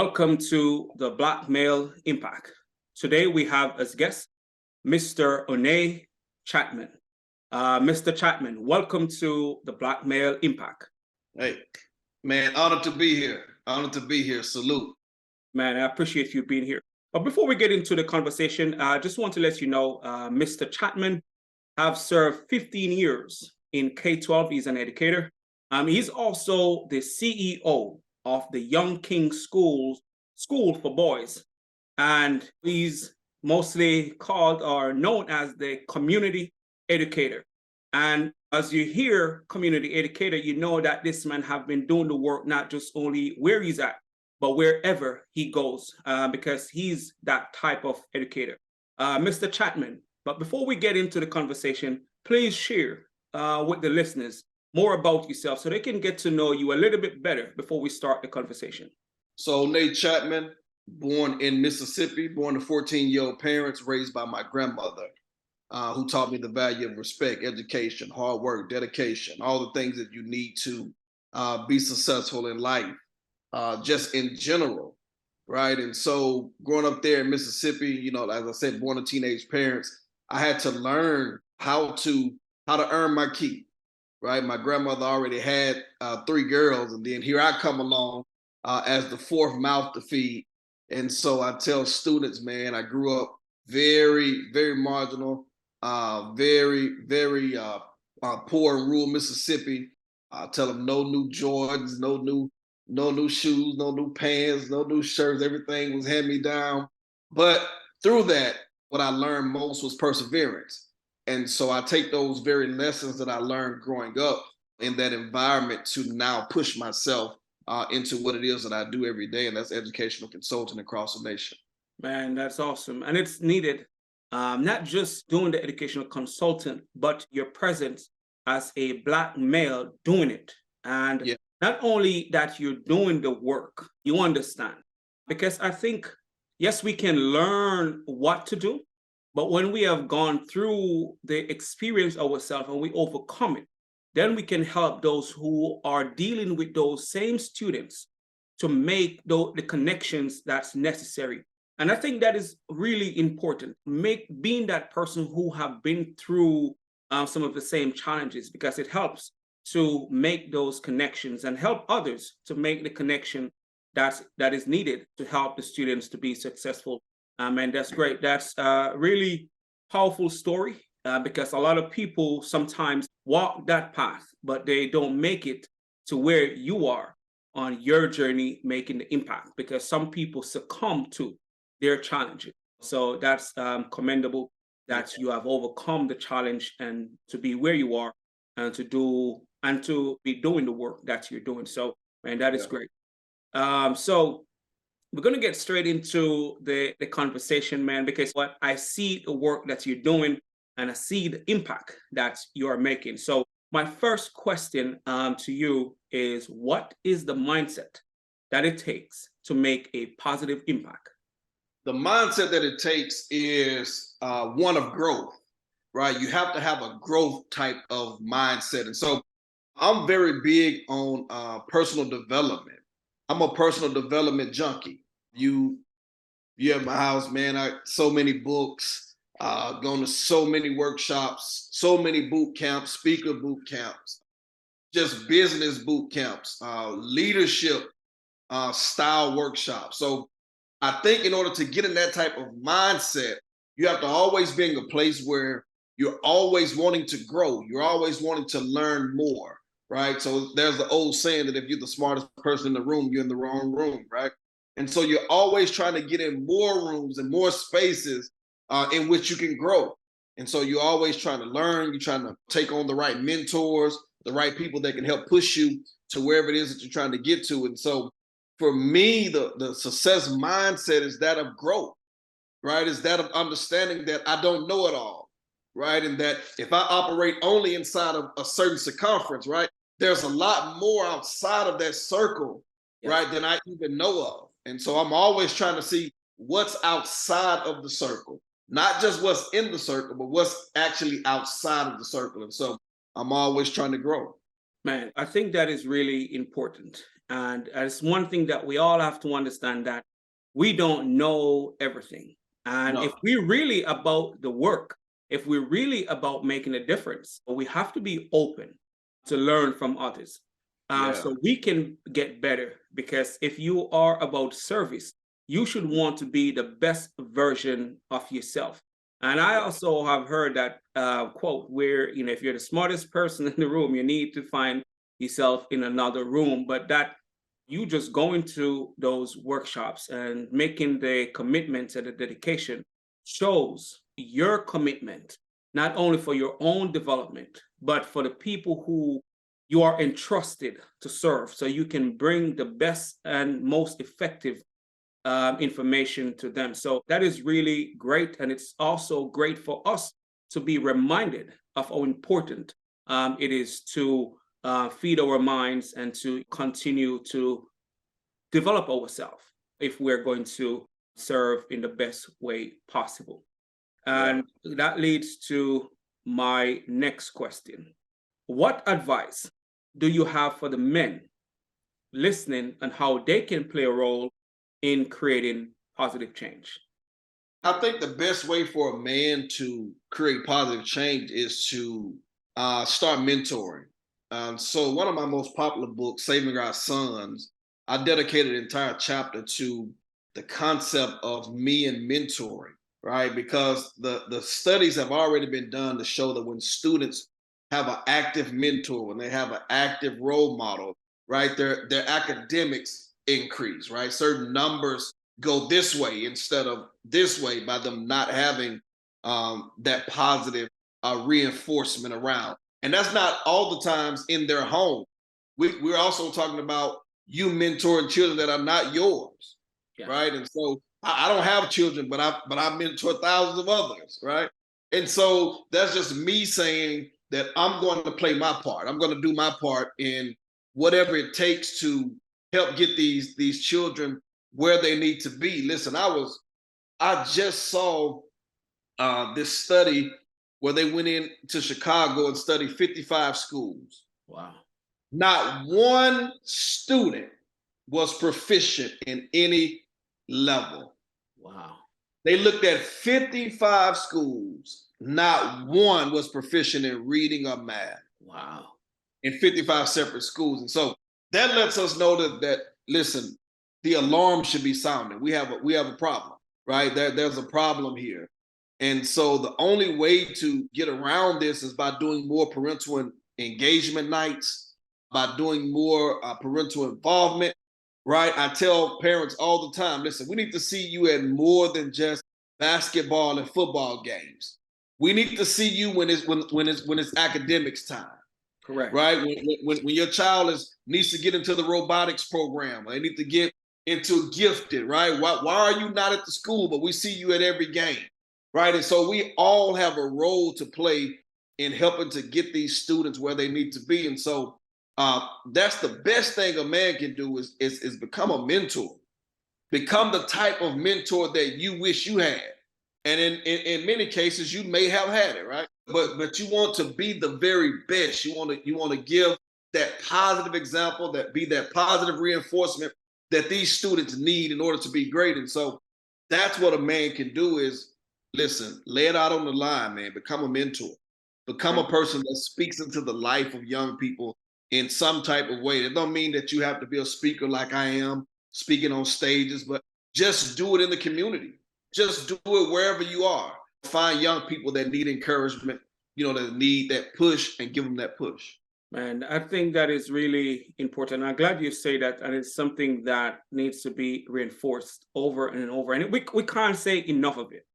Welcome to the Black Male Impact. Today we have as guest Mr. Chapman. Mr. Chapman, welcome to the Black Male Impact. Hey, man, honored to be here. Honored to be here. Salute. Man, I appreciate you being here. But before we get into the conversation, I just want to let you know, Mr. Chatman have served 15 years in K-12. He's an educator. He's also the CEO of the Young King School for Boys. And he's mostly called or known as the community educator. And as you hear community educator, you know that this man have been doing the work, not just only where he's at, but wherever he goes, because he's that type of educator. Mr. Chatman, but before we get into the conversation, please share with the listeners more about yourself so they can get to know you a little bit better before we start the conversation. So Nate Chapman, born in Mississippi, born to 14-year-old parents, raised by my grandmother, who taught me the value of respect, education, hard work, dedication, all the things that you need to be successful in life, just in general, right? And so growing up there in Mississippi, you know, as I said, born to teenage parents, I had to learn how to earn my keep. Right, my grandmother already had 3 girls, and then here I come along as the fourth mouth to feed. And so I tell students, man, I grew up very, very marginal, very poor in rural Mississippi. I tell them no new Jordans, no new shoes, no new pants, no new shirts. Everything was hand me down. But through that, what I learned most was perseverance. And so I take those very lessons that I learned growing up in that environment to now push myself into what it is that I do every day, and that's educational consulting across the nation. Man, that's awesome. And it's needed, not just doing the educational consultant, but your presence as a Black male doing it. And not only that you're doing the work, you understand. Because I think, yes, we can learn what to do, but when we have gone through the experience ourselves and we overcome it, then we can help those who are dealing with those same students to make the connections that's necessary. And I think that is really important, being that person who have been through some of the same challenges, because it helps to make those connections and help others to make the connection that is needed to help the students to be successful. And that's great. That's a really powerful story because a lot of people sometimes walk that path, but they don't make it to where you are on your journey making the impact, because some people succumb to their challenges. So that's commendable that you have overcome the challenge and to be where you are and to be doing the work that you're doing. So, man, that is great. So we're going to get straight into the conversation, man, because what I see the work that you're doing and I see the impact that you're making. So my first question to you is, what is the mindset that it takes to make a positive impact? The mindset that it takes is one of growth, right? You have to have a growth type of mindset. And so I'm very big on personal development. I'm a personal development junkie. You at my house, man. So many books, going to so many workshops, so many boot camps, speaker boot camps, just business boot camps, leadership style workshops. So I think in order to get in that type of mindset, you have to always be in a place where you're always wanting to grow. You're always wanting to learn more. Right. So there's the old saying that if you're the smartest person in the room, you're in the wrong room. Right. And so you're always trying to get in more rooms and more spaces in which you can grow. And so you're always trying to learn. You're trying to take on the right mentors, the right people that can help push you to wherever it is that you're trying to get to. And so for me, the success mindset is that of growth. Right. Is that of understanding that I don't know it all. Right. And that if I operate only inside of a certain circumference, right, there's a lot more outside of that circle, right, than I even know of. And so I'm always trying to see what's outside of the circle, not just what's in the circle, but what's actually outside of the circle. And so I'm always trying to grow. Man, I think that is really important. And it's one thing that we all have to understand, that we don't know everything. And if No. we're really about the work, if we're really about making a difference, we have to be open to learn from others. Yeah. So we can get better, because if you are about service, you should want to be the best version of yourself. And I Yeah. also have heard that quote where, if you're the smartest person in the room, you need to find yourself in another room. But that you just going to those workshops and making the commitment and the dedication shows your commitment, not only for your own development, but for the people who you are entrusted to serve, so you can bring the best and most effective information to them. So that is really great. And it's also great for us to be reminded of how important it is to feed our minds and to continue to develop ourselves if we're going to serve in the best way possible. Yeah. And that leads to my next question. What advice do you have for the men listening on how they can play a role in creating positive change? I think the best way for a man to create positive change is to start mentoring. So one of my most popular books, Saving Our Sons, I dedicated an entire chapter to the concept of me and mentoring, right? Because the studies have already been done to show that when students have an active mentor, when they have an active role model, right, their academics increase, right? Certain numbers go this way instead of this way by them not having that positive reinforcement around. And that's not all the times in their home. We're also talking about you mentoring children that are not yours, Yeah. right? And so I don't have children, but I mentor thousands of others, right? And so that's just me saying that I'm going to play my part. I'm going to do my part in whatever it takes to help get these children where they need to be. Listen, I just saw this study where they went into Chicago and studied 55 schools. Wow. Not one student was proficient in any level. Wow. They looked at 55 schools. Not one was proficient in reading or math Wow. in 55 separate schools. And so that lets us know that listen, the alarm should be sounding. We have a problem, right? There's a problem here. And so the only way to get around this is by doing more parental engagement nights, by doing more parental involvement, right? I tell parents all the time, listen, we need to see you at more than just basketball and football games. We need to see you when it's academics time. Correct. Right? When your child needs to get into the robotics program, they need to get into gifted, right? Why are you not at the school, but we see you at every game, right? And so we all have a role to play in helping to get these students where they need to be. And so that's the best thing a man can do is become a mentor, become the type of mentor that you wish you had. And in many cases, you may have had it, right? But you want to be the very best. You want to give that positive example, that be that positive reinforcement that these students need in order to be great. And so that's what a man can do is listen, lay it out on the line, man. Become a mentor. Become a person that speaks into the life of young people in some type of way. It don't mean that you have to be a speaker like I am, speaking on stages, but just do it in the community. Just do it wherever you are. Find young people that need encouragement, that need that push, and give them that push. And I think that is really important. I'm glad you say that. And it's something that needs to be reinforced over and over. And we can't say enough of it,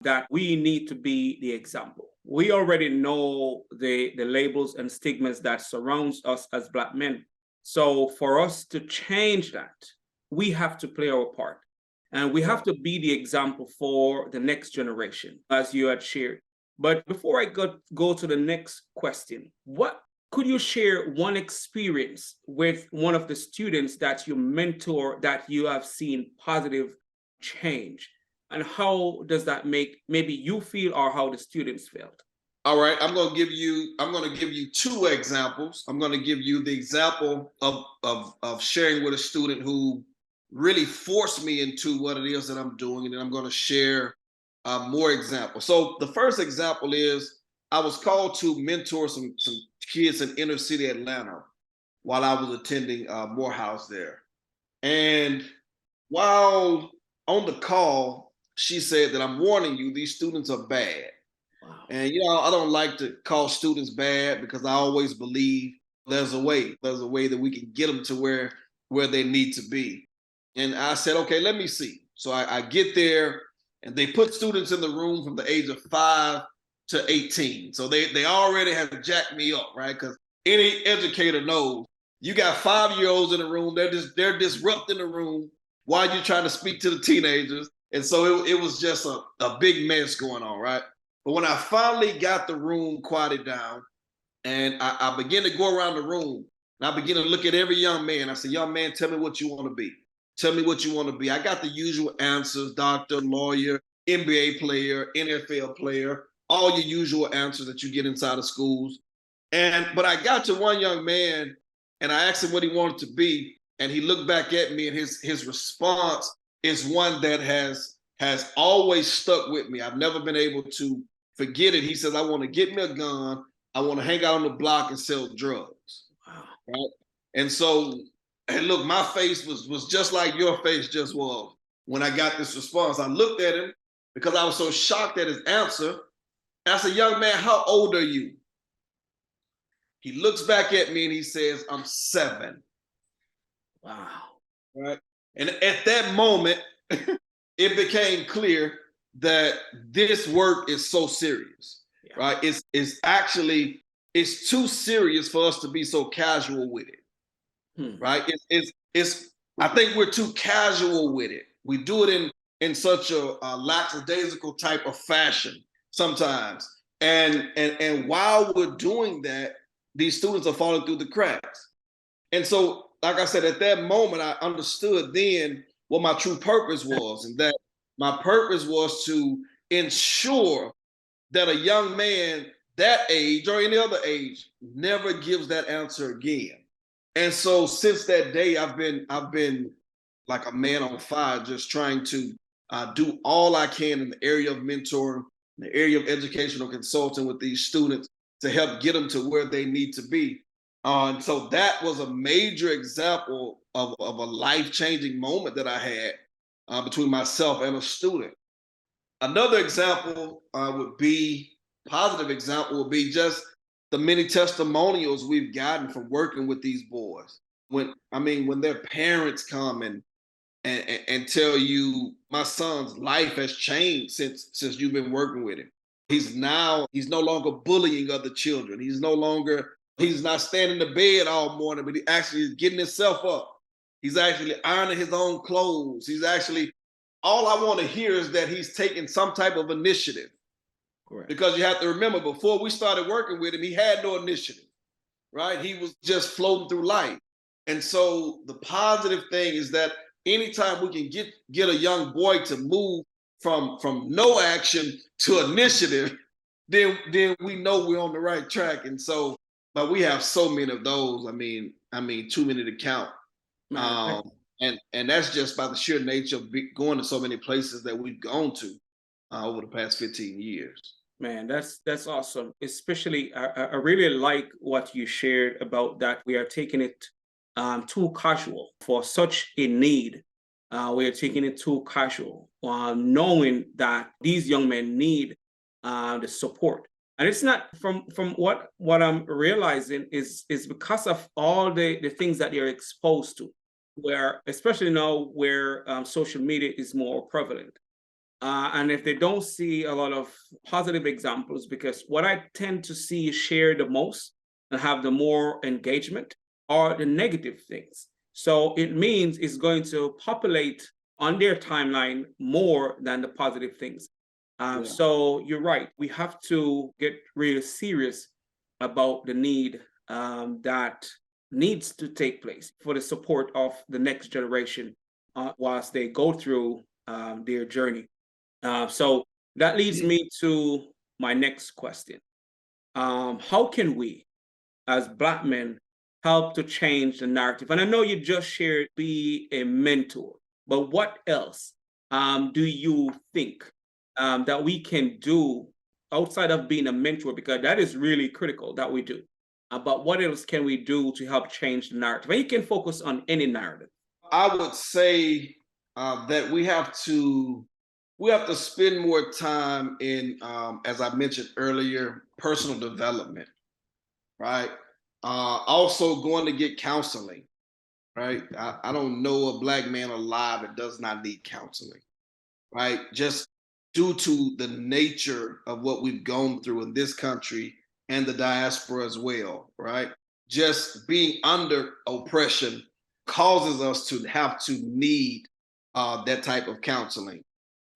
that we need to be the example. We already know the labels and stigmas that surrounds us as Black men. So for us to change that, we have to play our part. And we have to be the example for the next generation, as you had shared. But before I go to the next question, what could you share one experience with one of the students that you mentor that you have seen positive change? And how does that make maybe you feel, or how the students felt? All right, I'm going to give you two examples. I'm going to give you the example of sharing with a student who really forced me into what it is that I'm doing, and then I'm going to share more examples. So the first example is I was called to mentor some kids in inner city Atlanta while I was attending Morehouse there. And while on the call, she said that I'm warning you, these students are bad. Wow. And I don't like to call students bad because I always believe there's a way. There's a way that we can get them to where they need to be. And I said, okay, let me see. So I get there, and they put students in the room from the age of 5 to 18. So they already have jacked me up, right? Because any educator knows you got 5-year-olds in the room. They're disrupting the room while you're trying to speak to the teenagers. And so it was just a big mess going on, right? But when I finally got the room quieted down, and I began to go around the room, and I began to look at every young man. I said, young man, tell me what you want to be. Tell me what you want to be. I got the usual answers: doctor, lawyer, NBA player, NFL player, all your usual answers that you get inside of schools. But I got to one young man, and I asked him what he wanted to be, and he looked back at me, and his response is one that has always stuck with me. I've never been able to forget it. He says, I want to get me a gun. I want to hang out on the block and sell drugs. Wow. Right? And so, and look, my face was just like your face just was when I got this response. I looked at him because I was so shocked at his answer. I said, young man, how old are you? He looks back at me and he says, I'm 7. Wow. Right. And at that moment, it became clear that this work is so serious, yeah. Right? It's too serious for us to be so casual with it, right? I think we're too casual with it. We do it in such a lackadaisical type of fashion sometimes, and while we're doing that, these students are falling through the cracks. And so, like I said, at that moment, I understood then what my true purpose was, and that my purpose was to ensure that a young man that age or any other age never gives that answer again. And so since that day, I've been like a man on fire, just trying to do all I can in the area of mentoring, in the area of educational consulting with these students to help get them to where they need to be. And so that was a major example of a life-changing moment that I had between myself and a student. Another example positive example would be just the many testimonials we've gotten from working with these boys. When their parents come and tell you, my son's life has changed since you've been working with him. He's no longer bullying other children. He's not standing in the bed all morning, but he actually is getting himself up. He's actually ironing his own clothes. All I want to hear is that he's taking some type of initiative. Correct. Because you have to remember, before we started working with him, he had no initiative, right? He was just floating through life. And so the positive thing is that anytime we can get a young boy to move from no action to initiative, then we know we're on the right track. And so, but we have so many of those. I mean, too many to count. And that's just by the sheer nature of going to so many places that we've gone to over the past 15 years. Man, that's awesome. Especially, I really like what you shared about that. We are taking it too casual for such a need. We are taking it too casual, knowing that these young men need the support. And it's not from what I'm realizing is because of all the things that they're exposed to, where especially now where social media is more prevalent. And if they don't see a lot of positive examples, because what I tend to see share the most and have the more engagement are the negative things. So it means it's going to populate on their timeline more than the positive things. So you're right. We have to get really serious about the need that needs to take place for the support of the next generation whilst they go through their journey. So that leads me to my next question. how can we, as Black men, help to change the narrative? And I know you just shared be a mentor, but what else do you think that we can do outside of being a mentor? Because that is really critical that we do. But what else can we do to help change the narrative? And you can focus on any narrative. I would say that we have to spend more time in, as I mentioned earlier, personal development, right? Also going to get counseling, right? I don't know a Black man alive that does not need counseling, right? Just due to the nature of what we've gone through in this country and the diaspora as well, right? Just being under oppression causes us to have to need that type of counseling.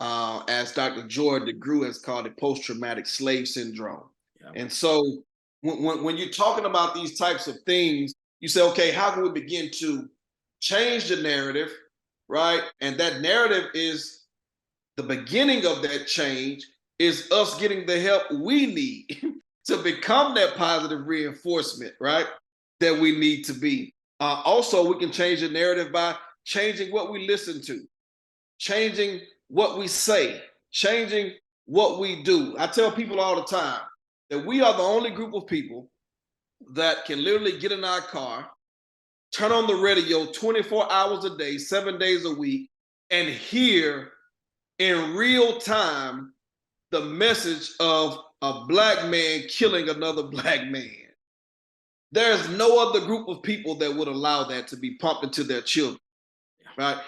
As Dr. Jordan DeGrew has called it, post-traumatic slave syndrome. Yeah. And so when you're talking about these types of things, you say, okay, how can we begin to change the narrative, right? And that narrative is the beginning of that change is us getting the help we need to become that positive reinforcement, right? That we need to be. Also, we can change the narrative by changing what we listen to, changing what we say, changing what we do. I tell people all the time that we are the only group of people that can literally get in our car, turn on the radio 24 hours a day, 7 days a week, and hear in real time the message of a Black man killing another Black man. There's no other group of people that would allow that to be pumped into their children, right?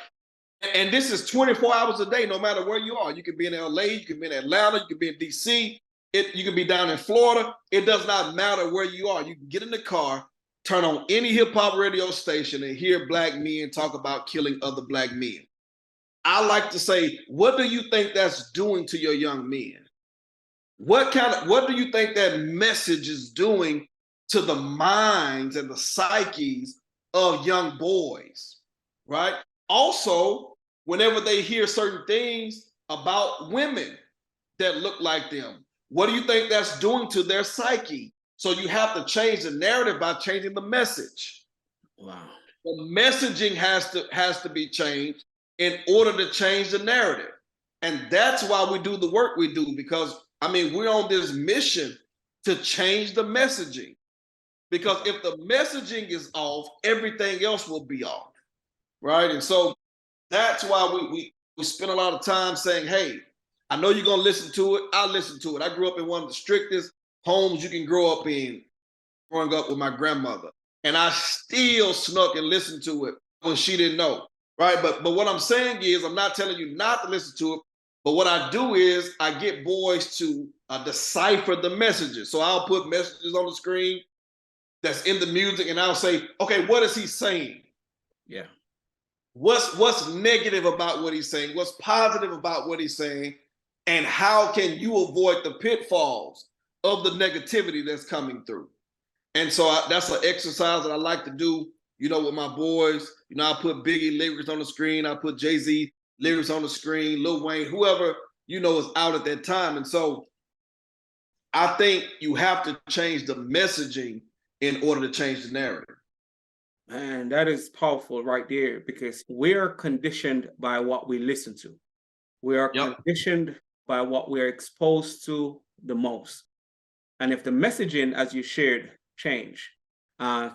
And this is 24 hours a day, no matter where you are. You could be in LA, you could be in Atlanta, you could be in DC, you could be down in Florida. It does not matter where you are. You can get in the car, turn on any hip hop radio station and hear Black men talk about killing other Black men. I like to say, what do you think that's doing to your young men? What do you think that message is doing to the minds and the psyches of young boys, right? Also, whenever they hear certain things about women that look like them, what do you think that's doing to their psyche? So you have to change the narrative by changing the message. Wow. The messaging has to be changed in order to change the narrative. And that's why we do the work we do, because we're on this mission to change the messaging. Because if the messaging is off, everything else will be off, right? And so that's why we spend a lot of time saying, hey, I know you're going to listen to it. I'll listen to it. I grew up in one of the strictest homes you can grow up in, growing up with my grandmother. And I still snuck and listened to it when she didn't know, right? But what I'm saying is, I'm not telling you not to listen to it. But what I do is I get boys to decipher the messages. So I'll put messages on the screen that's in the music, and I'll say, okay, what is he saying? Yeah. What's negative about what he's saying? What's positive about what he's saying? And how can you avoid the pitfalls of the negativity that's coming through? And so that's an exercise that I like to do, with my boys. I put Biggie lyrics on the screen. I put Jay-Z lyrics on the screen, Lil Wayne, whoever, is out at that time. And so I think you have to change the messaging in order to change the narrative. Man, that is powerful right there, because we're conditioned by what we listen to. We are conditioned by what we're exposed to the most. And if the messaging, as you shared, change,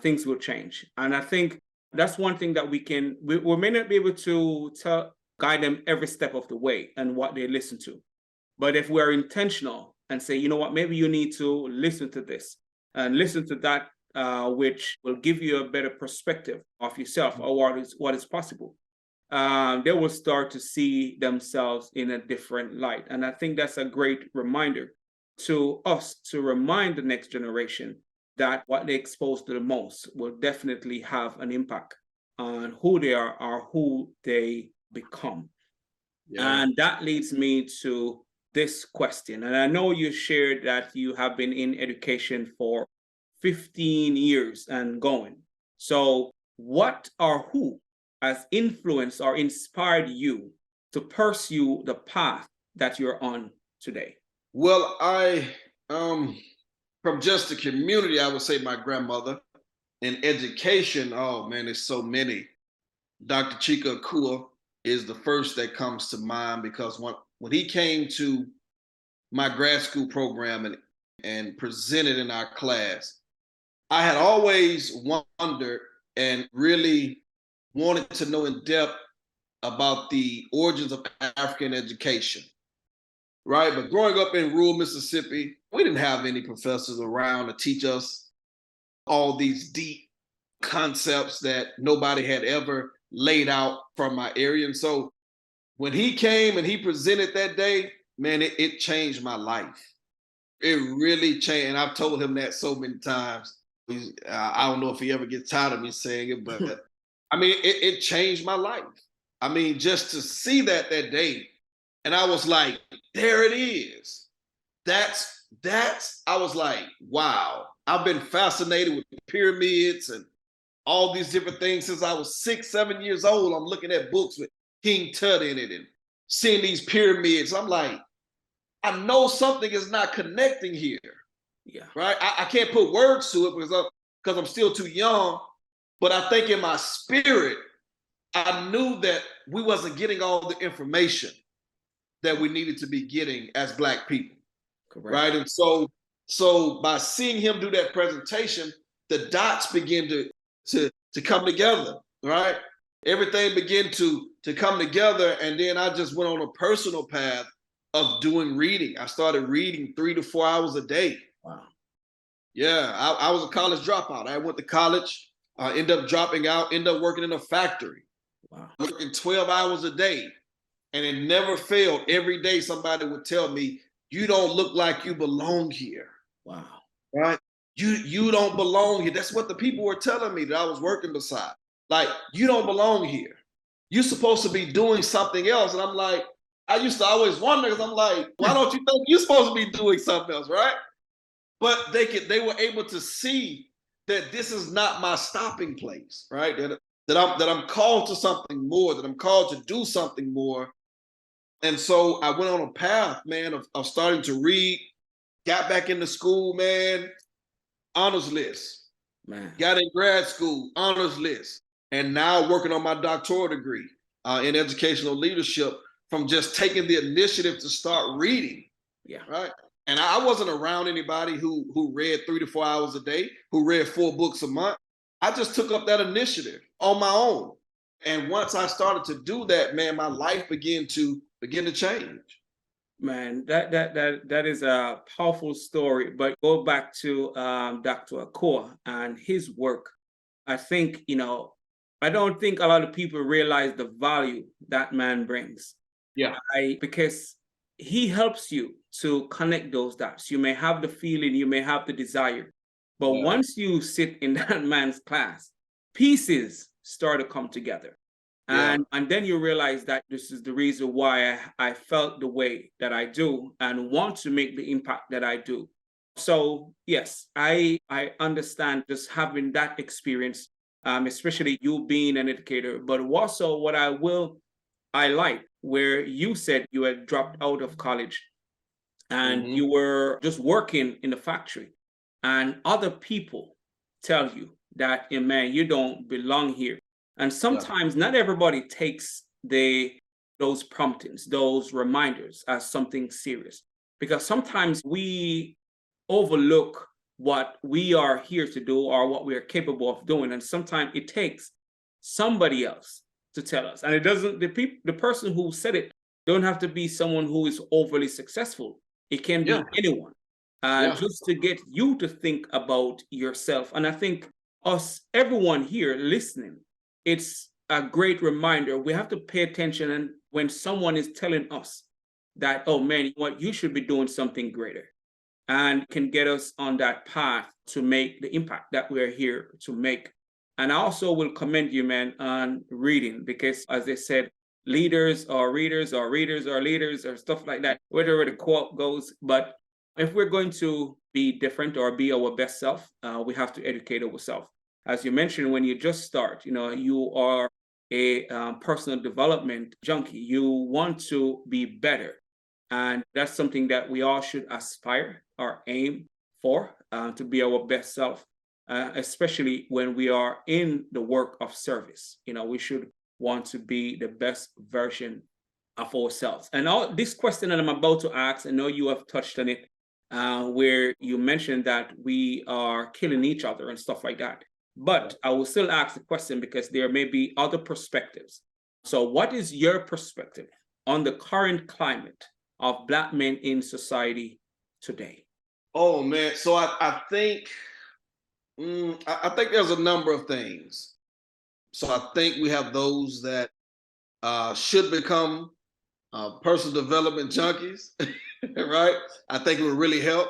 things will change. And I think that's one thing that we may not be able to guide them every step of the way and what they listen to. But if we're intentional and say, you know what, maybe you need to listen to this and listen to that, which will give you a better perspective of yourself or what is possible, they will start to see themselves in a different light. And I think that's a great reminder to us to remind the next generation that what they expose to the most will definitely have an impact on who they are or who they become. Yeah. And that leads me to this question. And I know you shared that you have been in education for 15 years and going. So what or who has influenced or inspired you to pursue the path that you're on today? Well, From just the community, I would say my grandmother. In education, oh man, there's so many. Dr. Chika Akua is the first that comes to mind because when he came to my grad school program and presented in our class, I had always wondered and really wanted to know in depth about the origins of African education, right? But growing up in rural Mississippi, we didn't have any professors around to teach us all these deep concepts that nobody had ever laid out from my area. And so when he came and he presented that day, man, it changed my life. It really changed. And I've told him that so many times. I don't know if he ever gets tired of me saying it, but I mean, it changed my life. I mean, just to see that day, and I was like, there it is. I was like, wow. I've been fascinated with the pyramids and all these different things since I was 6, 7 years old. I'm looking at books with King Tut in it and seeing these pyramids. I'm like, I know something is not connecting here. Yeah. Right. I can't put words to it because I'm still too young. But I think in my spirit, I knew that we wasn't getting all the information that we needed to be getting as Black people. Correct. Right. And so by seeing him do that presentation, the dots begin to come together. Right. Everything began to come together. And then I just went on a personal path of doing reading. I started reading 3 to 4 hours a day. Wow. Yeah, I was a college dropout. I went to college, ended up dropping out, ended up working in a factory. Wow. Working 12 hours a day. And it never failed. Every day somebody would tell me, you don't look like you belong here. Wow. Right? You don't belong here. That's what the people were telling me that I was working beside. Like, you don't belong here. You're supposed to be doing something else. And I'm like, I used to always wonder because I'm like, why don't you think you're supposed to be doing something else, right? But they were able to see that this is not my stopping place, right? That I'm called to something more, that I'm called to do something more. And so I went on a path, man, of starting to read, got back into school, man, honors list. Man. Got in grad school, honors list. And now working on my doctoral degree in educational leadership from just taking the initiative to start reading. Yeah. Right. And I wasn't around anybody who read 3 to 4 hours a day, who read 4 books a month. I just took up that initiative on my own. And once I started to do that, man, my life began to change. Man, that is a powerful story. But go back to Dr. Akua and his work. I think, I don't think a lot of people realize the value that man brings. Yeah. Because he helps you to connect those dots. You may have the feeling, you may have the desire, but once you sit in that man's class, pieces start to come together. And then you realize that this is the reason why I felt the way that I do and want to make the impact that I do. So yes, I understand just having that experience, especially you being an educator, but also what I like where you said you had dropped out of college and you were just working in the factory and other people tell you that, man, you don't belong here. And sometimes not everybody takes those promptings, those reminders as something serious, because sometimes we overlook what we are here to do or what we are capable of doing. And sometimes it takes somebody else to tell us. And it doesn't, the person who said it don't have to be someone who is overly successful. It can be anyone. Just to get you to think about yourself. And I think everyone here listening, it's a great reminder. We have to pay attention. And when someone is telling us that, oh man, you should be doing something greater, and can get us on that path to make the impact that we're here to make. And I also will commend you, man, on reading, because as they said, leaders are readers or readers are leaders or stuff like that, whatever the quote goes. But if we're going to be different or be our best self, we have to educate ourselves. As you mentioned, when you just start, you are a personal development junkie. You want to be better. And that's something that we all should aspire or aim for. to be our best self, especially when we are in the work of service. We should want to be the best version of ourselves. And all this question that I'm about to ask, I know you have touched on it, where you mentioned that we are killing each other and stuff like that. But I will still ask the question because there may be other perspectives. So what is your perspective on the current climate of Black men in society today? Oh man, so I think I think there's a number of things. So I think we have those that should become personal development junkies, right? I think it would really help.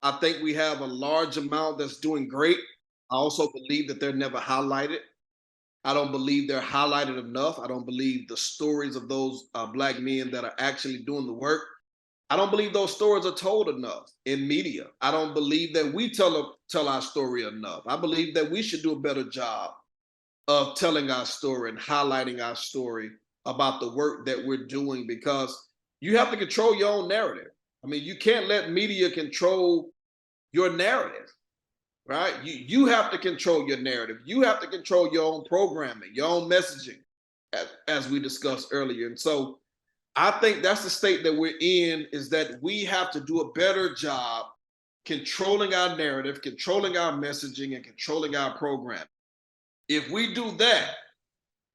I think we have a large amount that's doing great. I also believe that they're never highlighted. I don't believe they're highlighted enough. I don't believe the stories of those Black men that are actually doing the work. I don't believe those stories are told enough in media. I don't believe that we tell our story enough. I believe that we should do a better job of telling our story and highlighting our story about the work that we're doing, because you have to control your own narrative. I mean, you can't let media control your narrative, right? You have to control your narrative. You have to control your own programming, your own messaging, as we discussed earlier. And so I think that's the state that we're in, is that we have to do a better job controlling our narrative, controlling our messaging, and controlling our program. If we do that,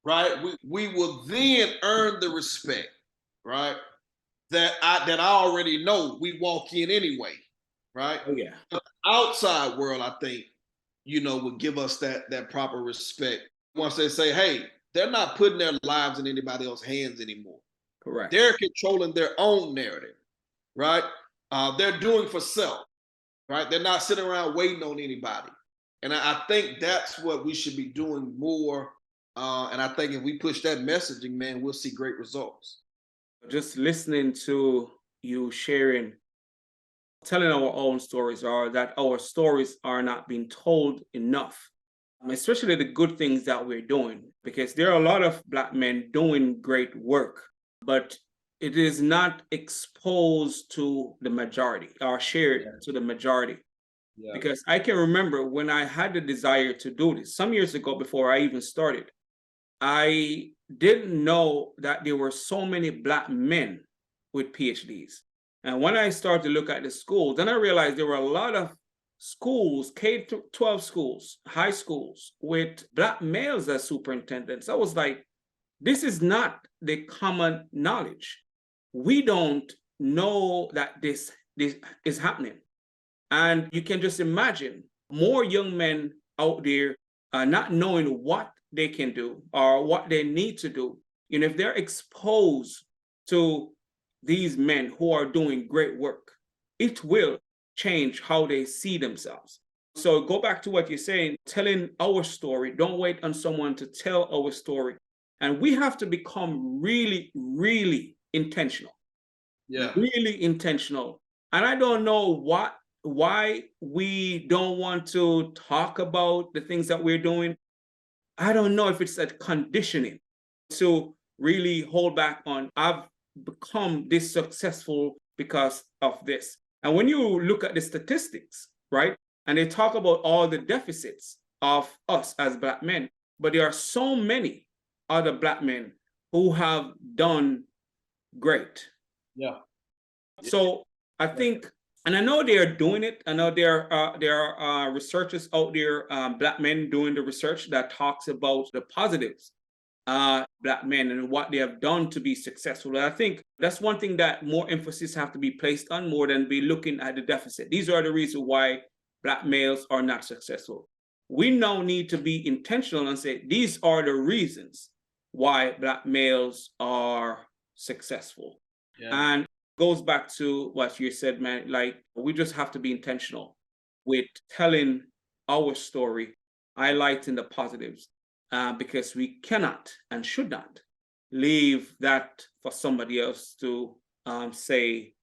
right, we will then earn the respect, right, that I already know we walk in anyway, right? Oh yeah. But the outside world, I think, would give us that proper respect once they say, hey, they're not putting their lives in anybody else's hands anymore. Correct. They're controlling their own narrative, right? They're doing for self, right? They're not sitting around waiting on anybody. And I think that's what we should be doing more. And I think if we push that messaging, man, we'll see great results. Just listening to you sharing, telling our own stories, or that our stories are not being told enough, especially the good things that we're doing, because there are a lot of Black men doing great work, but it is not exposed to the majority or shared to the majority. Yeah. Because I can remember when I had the desire to do this some years ago, before I even started, I didn't know that there were so many Black men with PhDs. And when I started to look at the schools, then I realized there were a lot of schools, K-12 schools, high schools, with Black males as superintendents. I was like, this is not the common knowledge. We don't know that this is happening. And you can just imagine more young men out there not knowing what they can do or what they need to do. If they're exposed to these men who are doing great work, it will change how they see themselves. So go back to what you're saying, telling our story. Don't wait on someone to tell our story. And we have to become really, really intentional. Yeah. Really intentional. And I don't know why we don't want to talk about the things that we're doing. I don't know if it's that conditioning to really hold back on, I've become this successful because of this. And when you look at the statistics, right, and they talk about all the deficits of us as Black men, but there are so many other Black men who have done great. Yeah. So I think, and I know they are doing it. I know there are researchers out there, Black men doing the research that talks about the positives, Black men and what they have done to be successful. And I think that's one thing that more emphasis have to be placed on, more than be looking at the deficit. These are the reasons why Black males are not successful. We now need to be intentional and say, these are the reasons why Black males are successful. Yeah. And goes back to what you said, man, like we just have to be intentional with telling our story, highlighting the positives, because we cannot and should not leave that for somebody else to say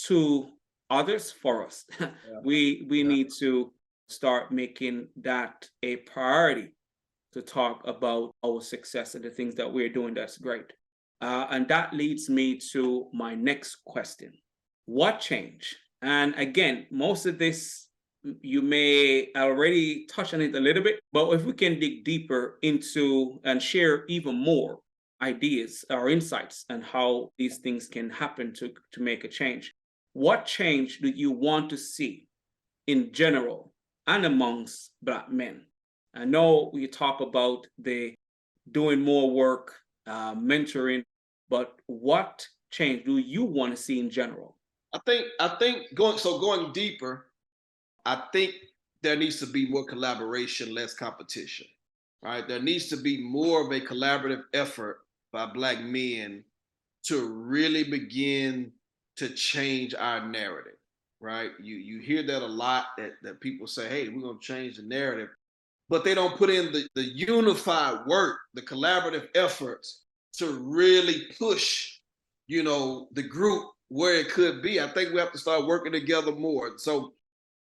to others for us. Yeah. We need to start making that a priority, to talk about our success and the things that we're doing that's great. And that leads me to my next question. What changed? And again, most of this you may already touch on it a little bit, but if we can dig deeper into and share even more ideas or insights on how these things can happen to make a change. What change do you want to see in general and amongst Black men? I know we talk about the doing more work, mentoring, but what change do you want to see in general? I think going deeper, I think there needs to be more collaboration, less competition. Right? There needs to be more of a collaborative effort by Black men to really begin to change our narrative. Right? You hear that a lot, that people say, hey, we're gonna change the narrative, but they don't put in the unified work, the collaborative efforts to really push, the group where it could be. I think we have to start working together more. So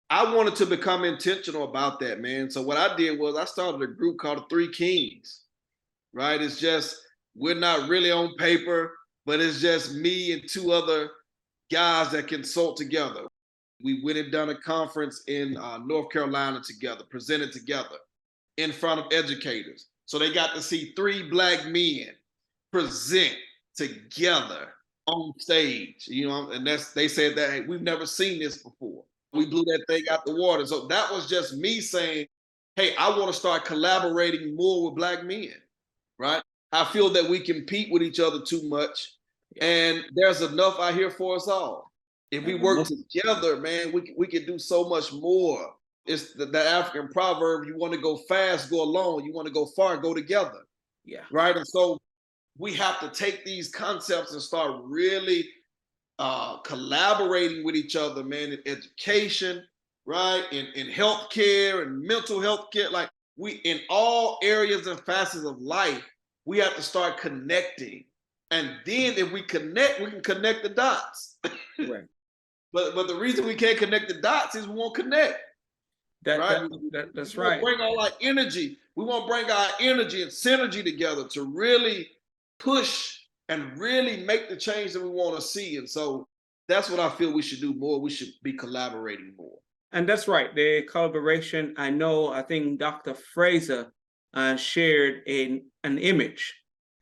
I wanted to become intentional about that, man. So what I did was I started a group called the Three Kings, right? It's just, we're not really on paper, but it's just me and two other guys that consult together. We went and done a conference in North Carolina together, presented together in front of educators. So they got to see three Black men present together on stage, and they said that, hey, we've never seen this before. We blew that thing out the water. So that was just me saying, hey, I want to start collaborating more with Black men, right? I feel that we compete with each other too much, and there's enough out here for us all. If we work together, man, we can do so much more. It's the African proverb: you want to go fast, go alone. You want to go far, go together. Yeah. Right. And so we have to take these concepts and start really collaborating with each other, man, in education, right? In healthcare and mental health care. Like, we, in all areas and facets of life, we have to start connecting. And then if we connect, we can connect the dots. Right. But the reason we can't connect the dots is we won't connect. Right? That's we right. Bring all our energy. We want to bring our energy and synergy together to really push and really make the change that we want to see. And so that's what I feel we should do more. We should be collaborating more. And that's right. The collaboration. I think Dr. Fraser shared an image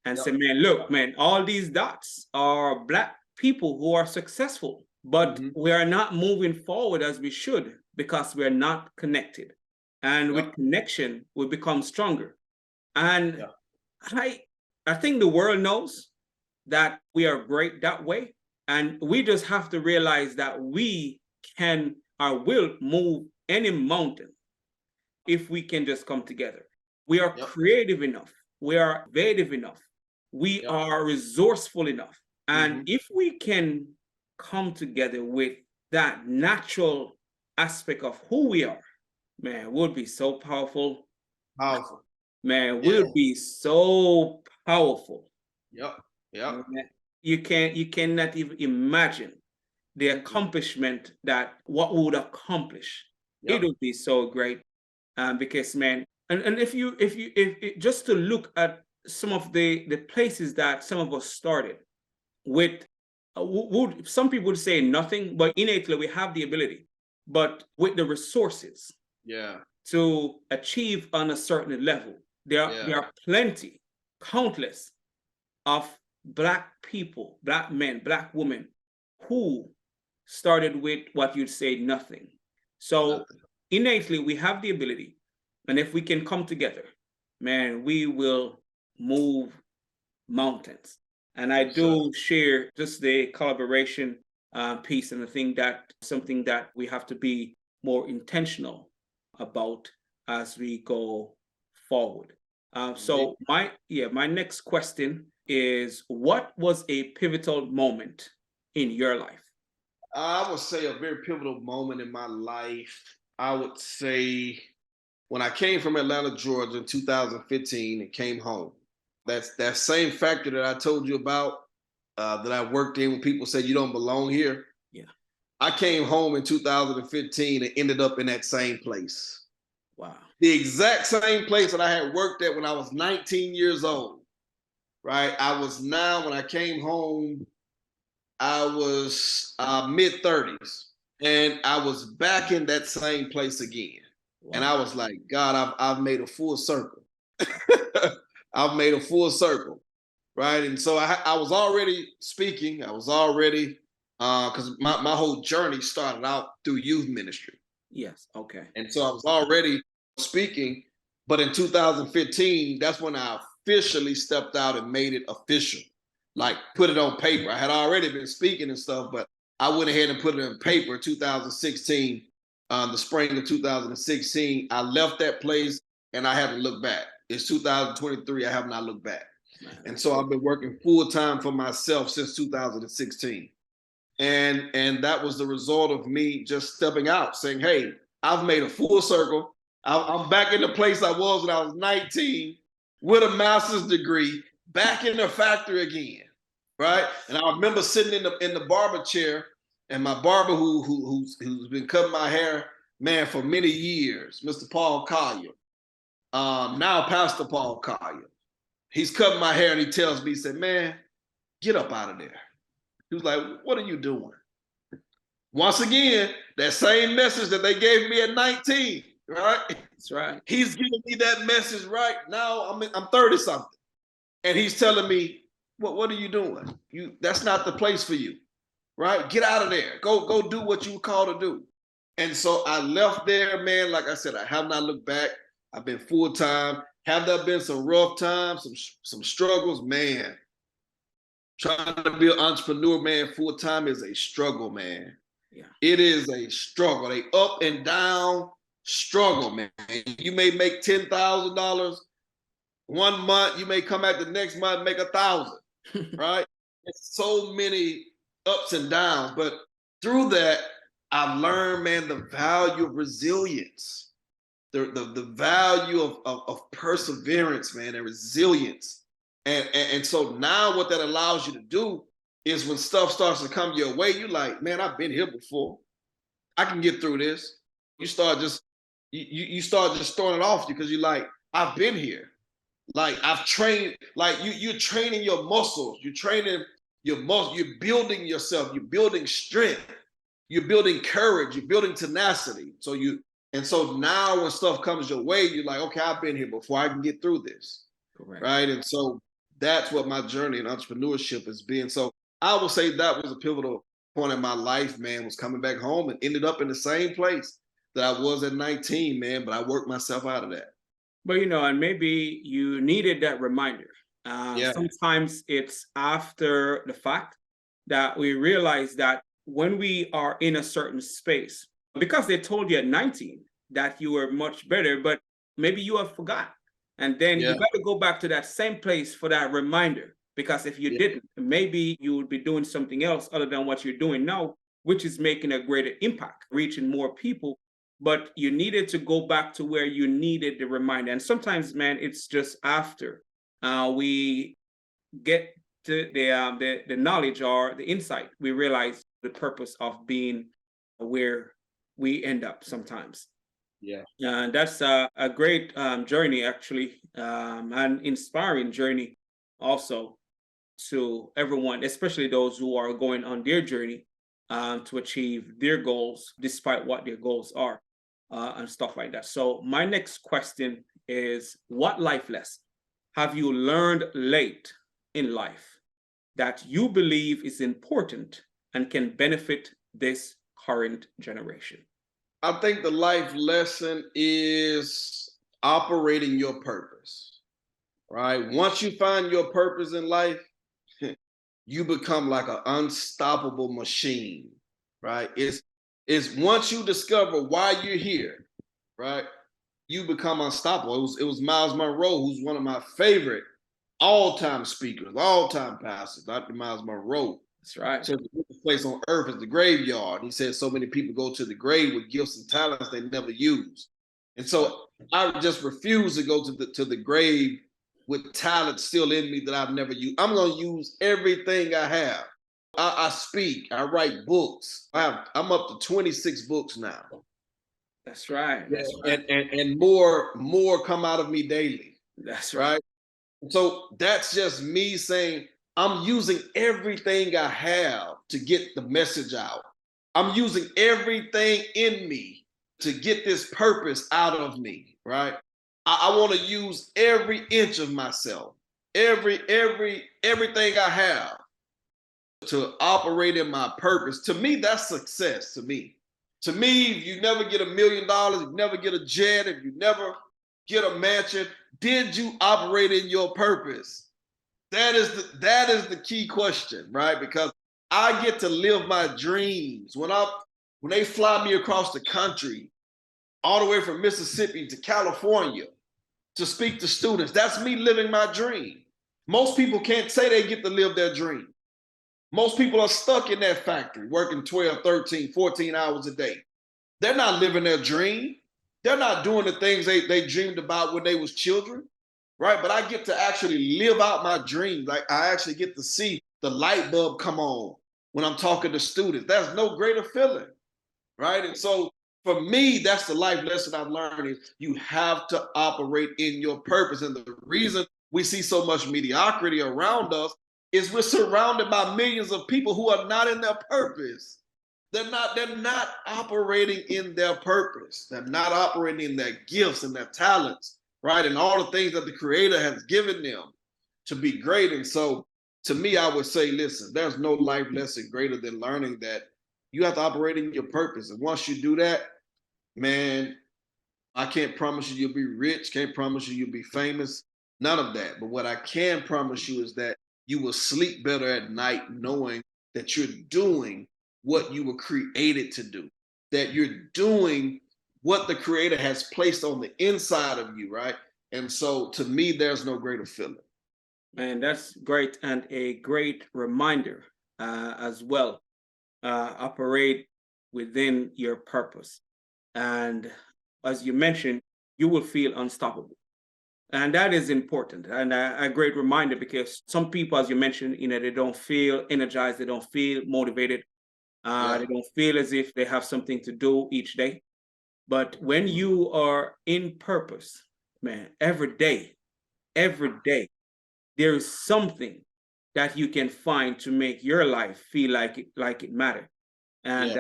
and said, man, look, man, all these dots are Black people who are successful, but we are not moving forward as we should because we're not connected. And with connection, we become stronger. And I think the world knows that we are great that way. And we just have to realize that we can or will move any mountain if we can just come together. We are creative enough. We are innovative enough. We are resourceful enough. And if we can come together with that natural aspect of who we are, man, we'll be so powerful. Powerful. Man, we'll be so powerful. Yep. You cannot even imagine the accomplishment that what we would accomplish. It would be so great. Because, man, and if just to look at some of the places that some of us started with, some people would say nothing, but innately we have the ability, but with the resources to achieve on a certain level, there are plenty, countless of Black people, Black men, Black women who started with what you'd say nothing. So innately we have the ability, and if we can come together, man, we will move mountains. And I do share just the collaboration piece, and I think that something that we have to be more intentional about as we go forward. So my next question is, what was a pivotal moment in your life? I would say a very pivotal moment in my life, I would say when I came from Atlanta, Georgia in 2015 and came home. That's that same factor that I told you about, that I worked in when people said you don't belong here. Yeah. I came home in 2015 and ended up in that same place. Wow. The exact same place that I had worked at when I was 19 years old, right? When I came home, I was mid 30s. And I was back in that same place again. Wow. And I was like, God, I've made a full circle. I've made a full circle. Right. And so I was already speaking. I was already, because my whole journey started out through youth ministry. Yes. Okay. And so I was already speaking. But in 2015, that's when I officially stepped out and made it official, like put it on paper. I had already been speaking and stuff, but I went ahead and put it in paper. 2016, the spring of 2016, I left that place and I haven't looked back. It's 2023. I have not looked back. And so I've been working full time for myself since 2016. And that was the result of me just stepping out, saying, hey, I've made a full circle. I'm back in the place I was when I was 19 with a master's degree, back in the factory again, right? And I remember sitting in the barber chair, and my barber who's been cutting my hair, man, for many years, Mr. Paul Collier, now Pastor Paul Collier, he's cutting my hair and he tells me, he said, man, get up out of there. He was like, what are you doing? Once again, that same message that they gave me at 19, right? That's right. He's giving me that message right now. I'm 30 something. And he's telling me, what are you doing? That's not the place for you, right? Get out of there. Go do what you were called to do. And so I left there, man. Like I said, I have not looked back. I've been full time. Have there been some rough times, some struggles, man? Trying to be an entrepreneur, man, full time is a struggle, man. Yeah. It is a struggle. They up and down struggle, man. You may make $10,000 one month. You may come back the next month and make 1,000, right? It's so many ups and downs. But through that, I've learned, man, the value of resilience, the value of perseverance, man, and resilience. And so now what that allows you to do is when stuff starts to come your way, you're like, man, I've been here before. I can get through this. You start just throwing it off because you're like, I've been here. Like I've trained, like you're training your muscles, you're training your muscles, you're building yourself, you're building strength, you're building courage, you're building tenacity. And so now when stuff comes your way, you're like, okay, I've been here before, I can get through this. Correct. Right. And so that's what my journey in entrepreneurship has been. So I would say that was a pivotal point in my life, man, was coming back home and ended up in the same place that I was at 19, man, but I worked myself out of that. But, and maybe you needed that reminder. Sometimes it's after the fact that we realize that when we are in a certain space, because they told you at 19 that you were much better, but maybe you have forgotten. And then you got to go back to that same place for that reminder, because if you didn't, maybe you would be doing something else other than what you're doing now, which is making a greater impact, reaching more people. But you needed to go back to where you needed the reminder. And sometimes, man, it's just after we get to the knowledge or the insight, we realize the purpose of being where we end up sometimes. Yeah. That's a great journey, actually, an inspiring journey also to everyone, especially those who are going on their journey to achieve their goals, despite what their goals are and stuff like that. So my next question is, what life lesson have you learned late in life that you believe is important and can benefit this current generation? I think the life lesson is operating your purpose, right? Once you find your purpose in life, you become like an unstoppable machine, right? It's once you discover why you're here, right? You become unstoppable. It was Miles Monroe, who's one of my favorite all-time speakers, all-time pastors, Dr. Miles Monroe. That's right. So the place on earth is the graveyard. He said so many people go to the grave with gifts and talents they never use. And so I just refuse to go to the grave with talent still in me that I've never used. I'm going to use everything I have. I speak, I write books. I'm up to 26 books now. That's right. That's right. And more come out of me daily. That's right. So that's just me saying, I'm using everything I have to get the message out. I'm using everything in me to get this purpose out of me, right? I want to use every inch of myself, everything I have to operate in my purpose. To me, that's success. To me, if you never get $1 million, if you never get a jet, if you never get a mansion, did you operate in your purpose? That is the key question, right? Because I get to live my dreams. When they fly me across the country, all the way from Mississippi to California to speak to students, that's me living my dream. Most people can't say they get to live their dream. Most people are stuck in that factory working 12, 13, 14 hours a day. They're not living their dream. They're not doing the things they dreamed about when they was children, right? But I get to actually live out my dreams. Like I actually get to see the light bulb come on when I'm talking to students. There's no greater feeling, right? And so for me, that's the life lesson I've learned is you have to operate in your purpose. And the reason we see so much mediocrity around us is we're surrounded by millions of people who are not in their purpose. They're not operating in their purpose. They're not operating in their gifts and their talents, right? And all the things that the creator has given them to be great. And so to me, I would say, listen, there's no life lesson greater than learning that you have to operate in your purpose. And once you do that, man, I can't promise you you'll be rich, can't promise you you'll be famous, none of that. But what I can promise you is that you will sleep better at night knowing that you're doing what you were created to do, that you're doing what the creator has placed on the inside of you, right? And so to me, there's no greater feeling. Man, that's great, and a great reminder as well. Operate within your purpose. And as you mentioned, you will feel unstoppable. And that is important and a great reminder because some people, as you mentioned, they don't feel energized, they don't feel motivated, they don't feel as if they have something to do each day. But when you are in purpose, man, every day, there is something that you can find to make your life feel like it matters. And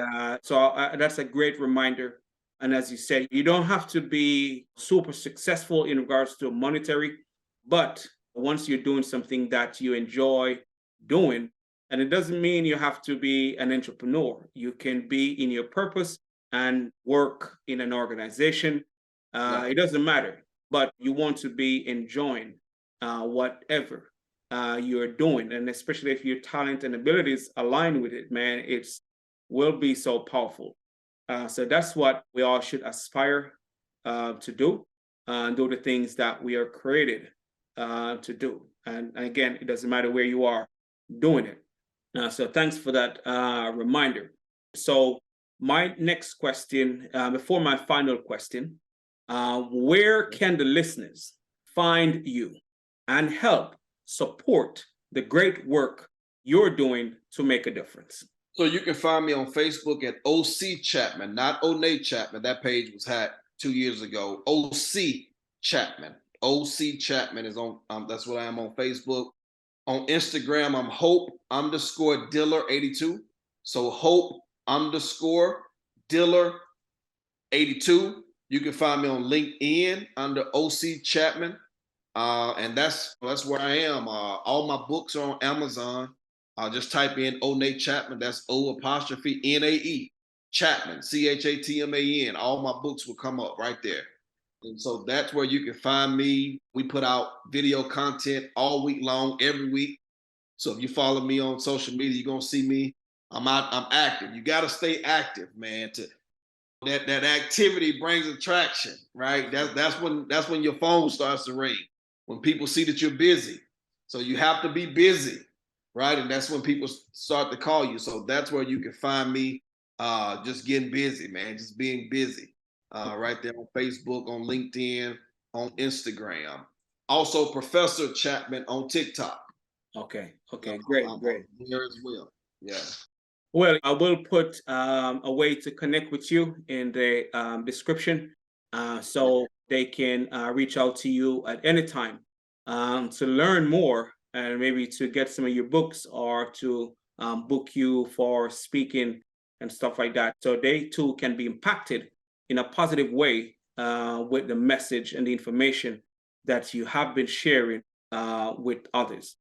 so that's a great reminder. And as you said, you don't have to be super successful in regards to monetary, but once you're doing something that you enjoy doing, and it doesn't mean you have to be an entrepreneur. You can be in your purpose and work in an organization. It doesn't matter, but you want to be enjoying whatever you're doing. And especially if your talent and abilities align with it, man, it's will be so powerful. So that's what we all should aspire to do, and do the things that we are created to do. And again, it doesn't matter where you are doing it. So thanks for that reminder. So my next question, before my final question, where can the listeners find you and help support the great work you're doing to make a difference? So you can find me on Facebook at OC Chapman, not O'Neill Chapman. That page was hacked 2 years ago. OC Chapman. OC Chapman is on, that's what I am on Facebook. On Instagram, I'm Hope_Diller82. So Hope_Diller82. You can find me on LinkedIn under OC Chapman. And that's where I am. All my books are on Amazon. Just type in O'Neill Chapman. That's O'_NAE Chapman, CHATMAN. All my books will come up right there. And so that's where you can find me. We put out video content all week long, every week. So if you follow me on social media, you're gonna see me. I'm active. You gotta stay active, man. That activity brings attraction, right? That's when your phone starts to ring. When people see that you're busy. So you have to be busy. Right. And that's when people start to call you. So that's where you can find me just getting busy, man, just being busy right there on Facebook, on LinkedIn, on Instagram. Also, Professor Chapman on TikTok. Okay. Great. There as well. Yeah. Well, I will put a way to connect with you in the description so they can reach out to you at any time to learn more and maybe to get some of your books or to book you for speaking and stuff like that. So they too can be impacted in a positive way with the message and the information that you have been sharing with others.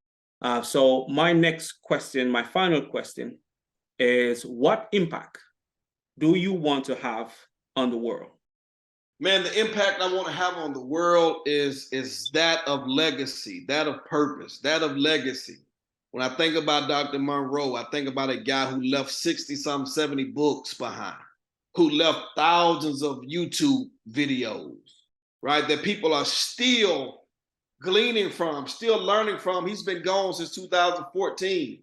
So my next question, my final question is, what impact do you want to have on the world? Man, the impact I want to have on the world is that of legacy, that of purpose, that of legacy. When I think about Dr. Monroe, I think about a guy who left 60 some 70 books behind, who left thousands of YouTube videos, right? That people are still gleaning from, still learning from. He's been gone since 2014.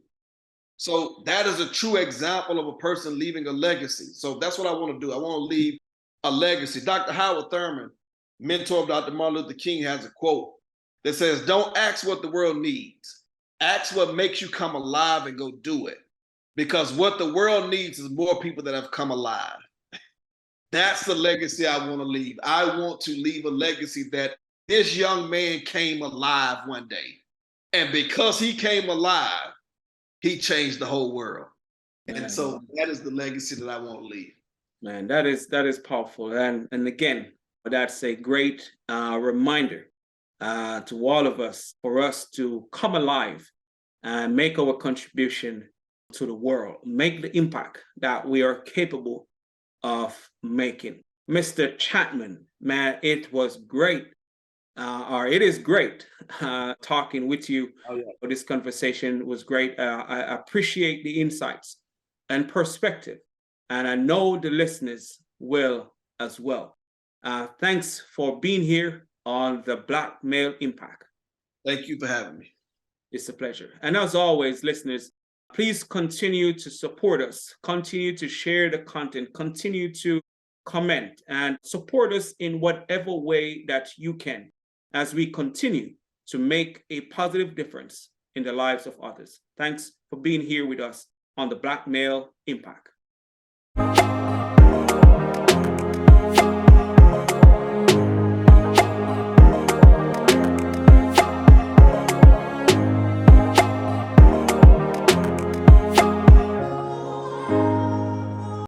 So that is a true example of a person leaving a legacy. So that's what I want to do. I want to leave a legacy. Dr. Howard Thurman, mentor of Dr. Martin Luther King, has a quote that says, "Don't ask what the world needs. Ask what makes you come alive and go do it. Because what the world needs is more people that have come alive." That's the legacy I want to leave. I want to leave a legacy that this young man came alive one day. And because he came alive, he changed the whole world. Man. And so that is the legacy that I want to leave. Man, that is powerful. And again, that's a great reminder to all of us, for us to come alive and make our contribution to the world, make the impact that we are capable of making. Mr. Chapman, man, it was great, or it is great talking with you. Oh, yeah. This conversation was great. I appreciate the insights and perspective, and I know the listeners will as well. Thanks for being here on the Black Male Impact. Thank you for having me. It's a pleasure. And as always, listeners, please continue to support us, continue to share the content, continue to comment and support us in whatever way that you can, as we continue to make a positive difference in the lives of others. Thanks for being here with us on the Black Male Impact.